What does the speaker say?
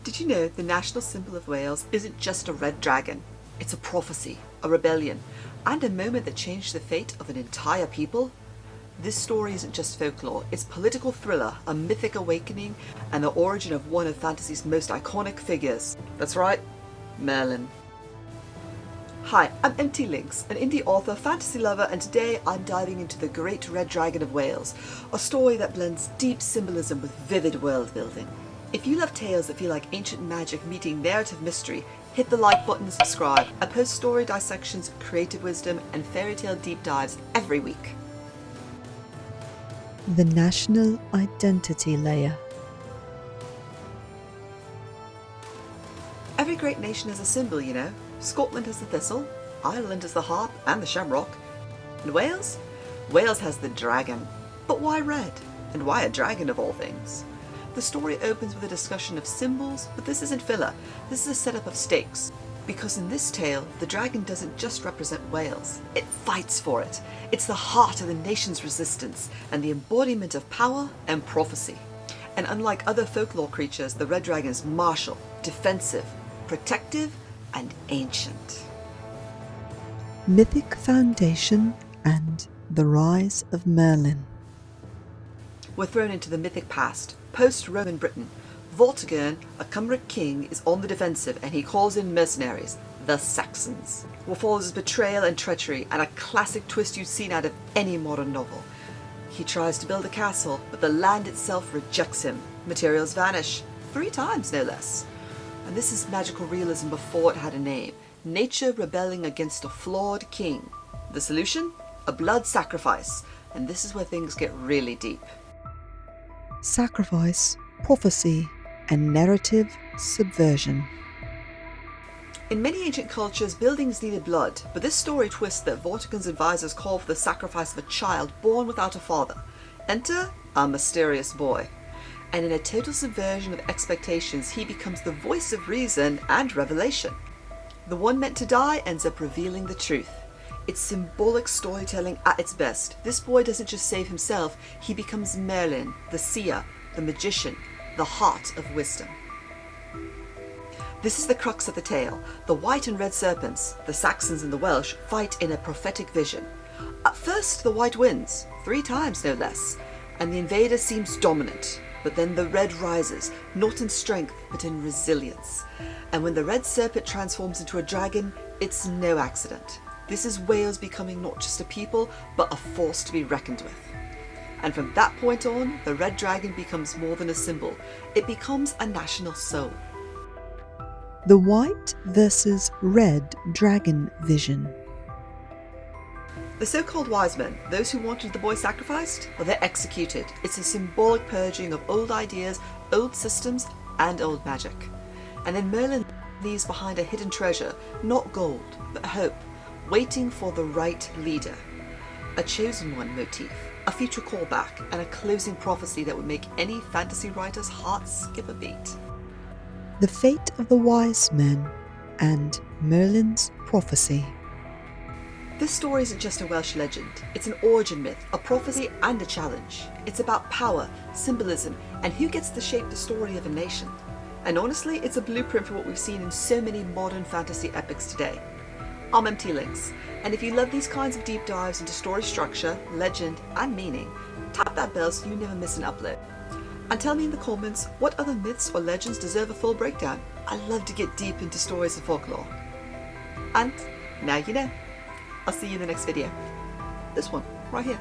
Did you know the national symbol of Wales isn't just a red dragon? It's a prophecy, a rebellion, and a moment that changed the fate of an entire people? This story isn't just folklore, it's political thriller, a mythic awakening, and the origin of one of fantasy's most iconic figures. That's right, Merlin. Hi, I'm Lynx, an indie author, fantasy lover, and today I'm diving into the Great Red Dragon of Wales, a story that blends deep symbolism with vivid world building. If you love tales that feel like ancient magic meeting narrative mystery, hit the like button and subscribe. I post story dissections, creative wisdom, and fairy tale deep dives every week. The national identity layer. Every great nation has a symbol, you know. Scotland has the thistle, Ireland has the harp and the shamrock, and Wales? Wales has the dragon. But why red? And why a dragon of all things? The story opens with a discussion of symbols, but this isn't filler, this is a setup of stakes. Because in this tale, the dragon doesn't just represent Wales, it fights for it. It's the heart of the nation's resistance, and the embodiment of power and prophecy. And unlike other folklore creatures, the red dragon is martial, defensive, protective, and ancient. Mythic Foundation and the Rise of Merlin. We're thrown into the mythic past, post-Roman Britain. Vortigern, a Cymric king, is on the defensive and he calls in mercenaries, the Saxons. What follows is betrayal and treachery, and a classic twist you've seen out of any modern novel. He tries to build a castle, but the land itself rejects him. Materials vanish, 3 times no less. And this is magical realism before it had a name. Nature rebelling against a flawed king. The solution? A blood sacrifice. And this is where things get really deep. Sacrifice, prophecy, and narrative subversion. In many ancient cultures, buildings needed blood, but this story twists that Vortigern's advisors call for the sacrifice of a child born without a father. Enter a mysterious boy. And in a total subversion of expectations, he becomes the voice of reason and revelation. The one meant to die ends up revealing the truth. It's symbolic storytelling at its best. This boy doesn't just save himself, he becomes Merlin, the seer, the magician, the heart of wisdom. This is the crux of the tale. The white and red serpents, the Saxons and the Welsh, fight in a prophetic vision. At first, the white wins, 3 times no less, and the invader seems dominant. But then the red rises, not in strength, but in resilience. And when the red serpent transforms into a dragon, it's no accident. This is Wales becoming not just a people, but a force to be reckoned with. And from that point on, the red dragon becomes more than a symbol. It becomes a national soul. The white versus red dragon vision. The so-called Wisemen, those who wanted the boy sacrificed, well, they're executed. It's a symbolic purging of old ideas, old systems, and old magic. And then Merlin leaves behind a hidden treasure, not gold, but hope, waiting for the right leader. A chosen one motif, a future callback, and a closing prophecy that would make any fantasy writer's heart skip a beat. The fate of the Wisemen and Merlin's prophecy. This story isn't just a Welsh legend, it's an origin myth, a prophecy and a challenge. It's about power, symbolism, and who gets to shape the story of a nation. And honestly, it's a blueprint for what we've seen in so many modern fantasy epics today. I'm Lynx, and if you love these kinds of deep dives into story structure, legend, and meaning, tap that bell so you never miss an upload. And tell me in the comments what other myths or legends deserve a full breakdown. I love to get deep into stories of folklore. And now you know. I'll see you in the next video. This one, right here.